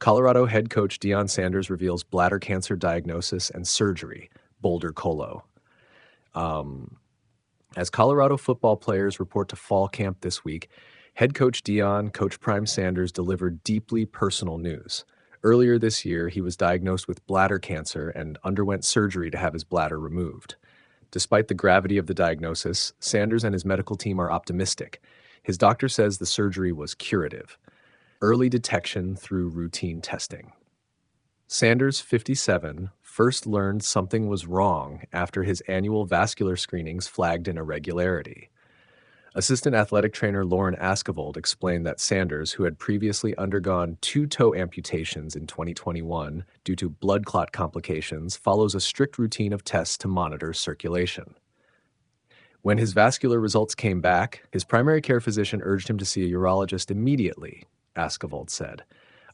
Colorado head coach Deion Sanders reveals bladder cancer diagnosis and surgery, Boulder Colo. As Colorado football players report to fall camp this week, head coach Deion, Coach Prime Sanders delivered deeply personal news. Earlier this year, he was diagnosed with bladder cancer and underwent surgery to have his bladder removed. Despite the gravity of the diagnosis, Sanders and his medical team are optimistic. His doctor says the surgery was curative. Early detection through routine testing. Sanders, 57, first learned something was wrong after his annual vascular screenings flagged an irregularity. Assistant athletic trainer Lauren Askavold explained that Sanders, who had previously undergone 2 toe amputations in 2021 due to blood clot complications, follows a strict routine of tests to monitor circulation. When his vascular results came back, his primary care physician urged him to see a urologist immediately, Askavold said.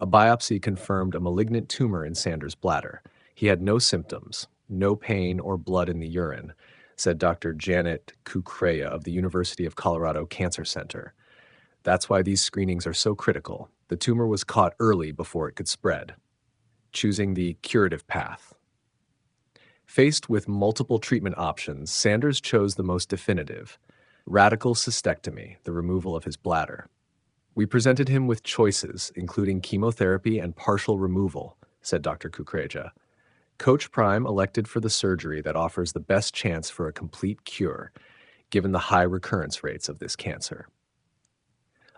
A biopsy confirmed a malignant tumor in Sanders' bladder. He had no symptoms, no pain or blood in the urine, said Dr. Janet CURED of the University of Colorado Cancer Center. That's why these screenings are so critical. The tumor was caught early before it could spread. Choosing the curative path. Faced with multiple treatment options, Sanders chose the most definitive: radical cystectomy, the removal of his bladder. We presented him with choices, including chemotherapy and partial removal, said Dr. Kukreja. Coach Prime elected for the surgery that offers the best chance for a complete cure, given the high recurrence rates of this cancer.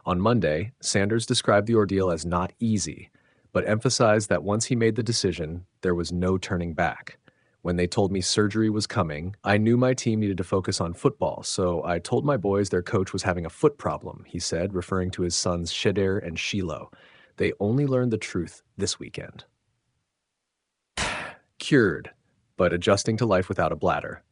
On Monday, Sanders described the ordeal as not easy, but emphasized that once he made the decision, there was no turning back. When they told me surgery was coming, I knew my team needed to focus on football, so I told my boys their coach was having a foot problem, he said, referring to his sons Shedder and Shiloh. They only learned the truth this weekend. Cured, but adjusting to life without a bladder.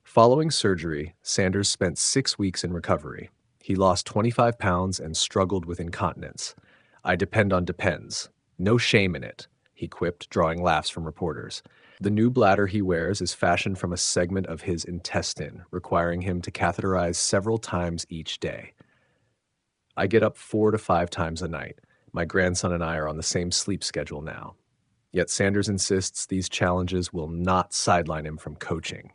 Following surgery, Sanders spent 6 weeks in recovery. He lost 25 pounds and struggled with incontinence. I depend on Depends. No shame in it, he quipped, drawing laughs from reporters. The new bladder he wears is fashioned from a segment of his intestine, requiring him to catheterize several times each day. I get up 4 to 5 times a night. My grandson and I are on the same sleep schedule now. Yet Sanders insists these challenges will not sideline him from coaching.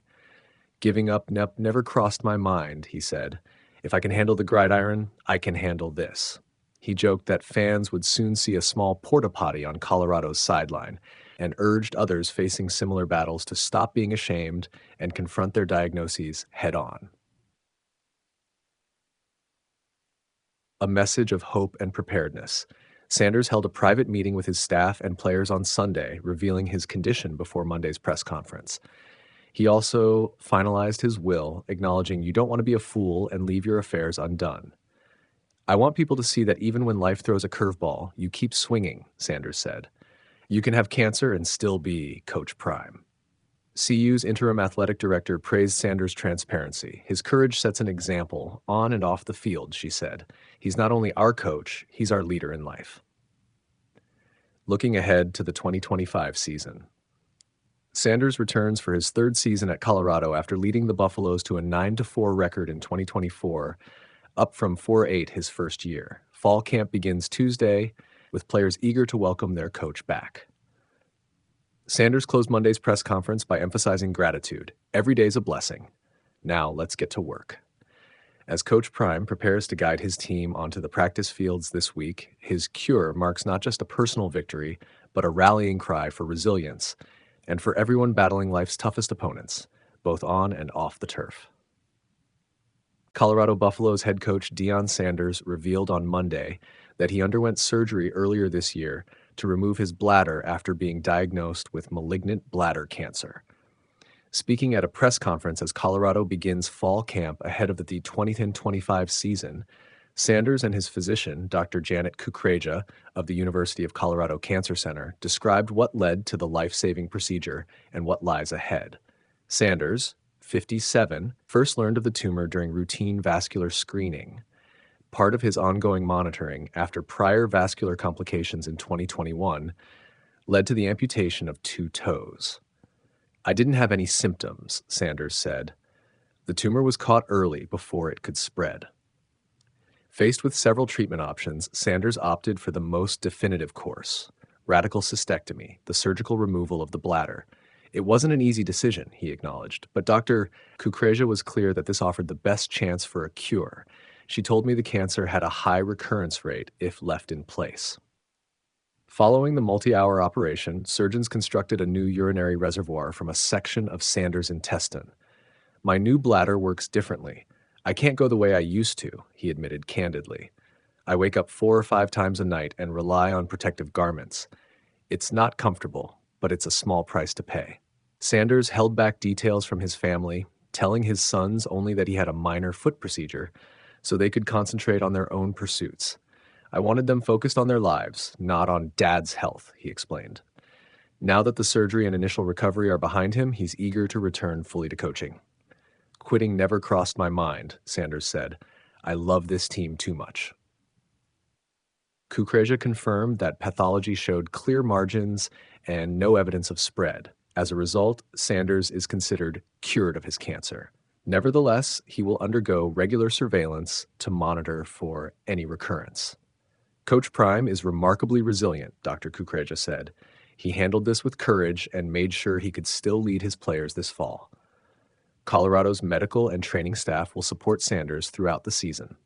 Giving up never crossed my mind, he said. If I can handle the gridiron, I can handle this. He joked that fans would soon see a small porta potty on Colorado's sideline, and urged others facing similar battles to stop being ashamed and confront their diagnoses head-on. A message of hope and preparedness. Sanders held a private meeting with his staff and players on Sunday, revealing his condition before Monday's press conference. He also finalized his will, acknowledging you don't want to be a fool and leave your affairs undone. I want people to see that even when life throws a curveball, you keep swinging, Sanders said. You can have cancer and still be Coach Prime. CU's interim athletic director praised Sanders' transparency. His courage sets an example, on and off the field, she said. He's not only our coach, he's our leader in life. Looking ahead to the 2025 season. Sanders returns for his 3rd season at Colorado after leading the Buffaloes to a 9-4 record in 2024, up from 4-8 his first year. Fall camp begins Tuesday, with players eager to welcome their coach back. Sanders closed Monday's press conference by emphasizing gratitude. Every day's a blessing. Now let's get to work. As Coach Prime prepares to guide his team onto the practice fields this week, his cure marks not just a personal victory, but a rallying cry for resilience, and for everyone battling life's toughest opponents, both on and off the turf. Colorado Buffaloes head coach Deion Sanders revealed on Monday that he underwent surgery earlier this year to remove his bladder after being diagnosed with malignant bladder cancer. Speaking at a press conference as Colorado begins fall camp ahead of the 2025 season, Sanders and his physician, Dr. Janet Kukreja of the University of Colorado Cancer Center, described what led to the life-saving procedure and what lies ahead. Sanders, 57, first learned of the tumor during routine vascular screening, part of his ongoing monitoring after prior vascular complications in 2021 led to the amputation of 2 toes. I didn't have any symptoms, Sanders said. The tumor was caught early before it could spread. Faced with several treatment options, Sanders opted for the most definitive course: radical cystectomy, the surgical removal of the bladder. It wasn't an easy decision, he acknowledged, but Dr. Kukreja was clear that this offered the best chance for a cure. She told me the cancer had a high recurrence rate if left in place. Following the multi-hour operation, surgeons constructed a new urinary reservoir from a section of Sanders' intestine. My new bladder works differently. I can't go the way I used to, he admitted candidly. I wake up 4 or 5 times a night and rely on protective garments. It's not comfortable, but it's a small price to pay. Sanders held back details from his family, telling his sons only that he had a minor foot procedure so they could concentrate on their own pursuits. I wanted them focused on their lives, not on Dad's health, he explained. Now that the surgery and initial recovery are behind him, he's eager to return fully to coaching. Quitting never crossed my mind, Sanders said. I love this team too much. Kukreja confirmed that pathology showed clear margins and no evidence of spread. As a result, Sanders is considered cured of his cancer. Nevertheless, he will undergo regular surveillance to monitor for any recurrence. Coach Prime is remarkably resilient, Dr. Kukreja said. He handled this with courage and made sure he could still lead his players this fall. Colorado's medical and training staff will support Sanders throughout the season.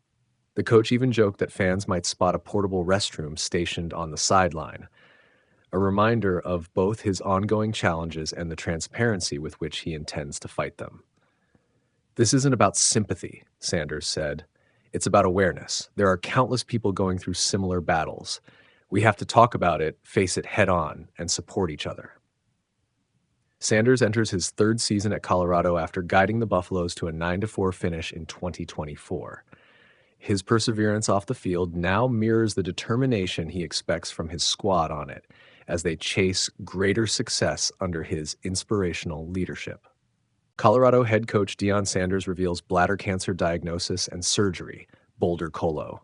The coach even joked that fans might spot a portable restroom stationed on the sideline, a reminder of both his ongoing challenges and the transparency with which he intends to fight them. This isn't about sympathy, Sanders said. It's about awareness. There are countless people going through similar battles. We have to talk about it, face it head on, and support each other. Sanders enters his 3rd season at Colorado after guiding the Buffaloes to a 9-4 finish in 2024. His perseverance off the field now mirrors the determination he expects from his squad on it as they chase greater success under his inspirational leadership. Colorado head coach Deion Sanders reveals bladder cancer diagnosis and surgery, Boulder Colo.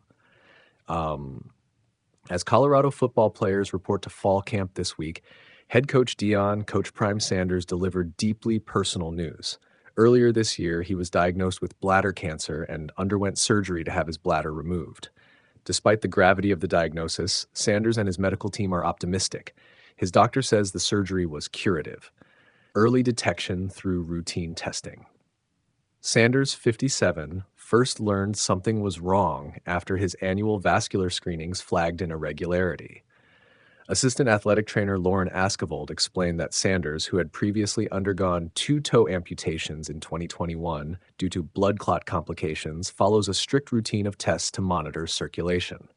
As Colorado football players report to fall camp this week, head coach Deion, Coach Prime Sanders delivered deeply personal news. Earlier this year, he was diagnosed with bladder cancer and underwent surgery to have his bladder removed. Despite the gravity of the diagnosis, Sanders and his medical team are optimistic. His doctor says the surgery was curative. Early detection through routine testing. Sanders, 57, first learned something was wrong after his annual vascular screenings flagged an irregularity. Assistant athletic trainer Lauren Askevold explained that Sanders, who had previously undergone 2 toe amputations in 2021 due to blood clot complications, follows a strict routine of tests to monitor circulation.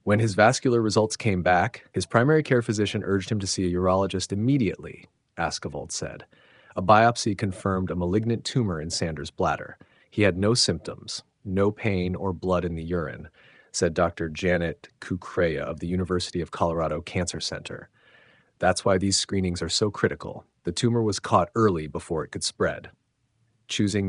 When his vascular results came back, his primary care physician urged him to see a urologist immediately, Askevold said. A biopsy confirmed a malignant tumor in Sanders' bladder. He had no symptoms, no pain or blood in the urine, said Dr. Janet Kukreja of the University of Colorado Cancer Center. That's why these screenings are so critical. The tumor was caught early before it could spread. Choosing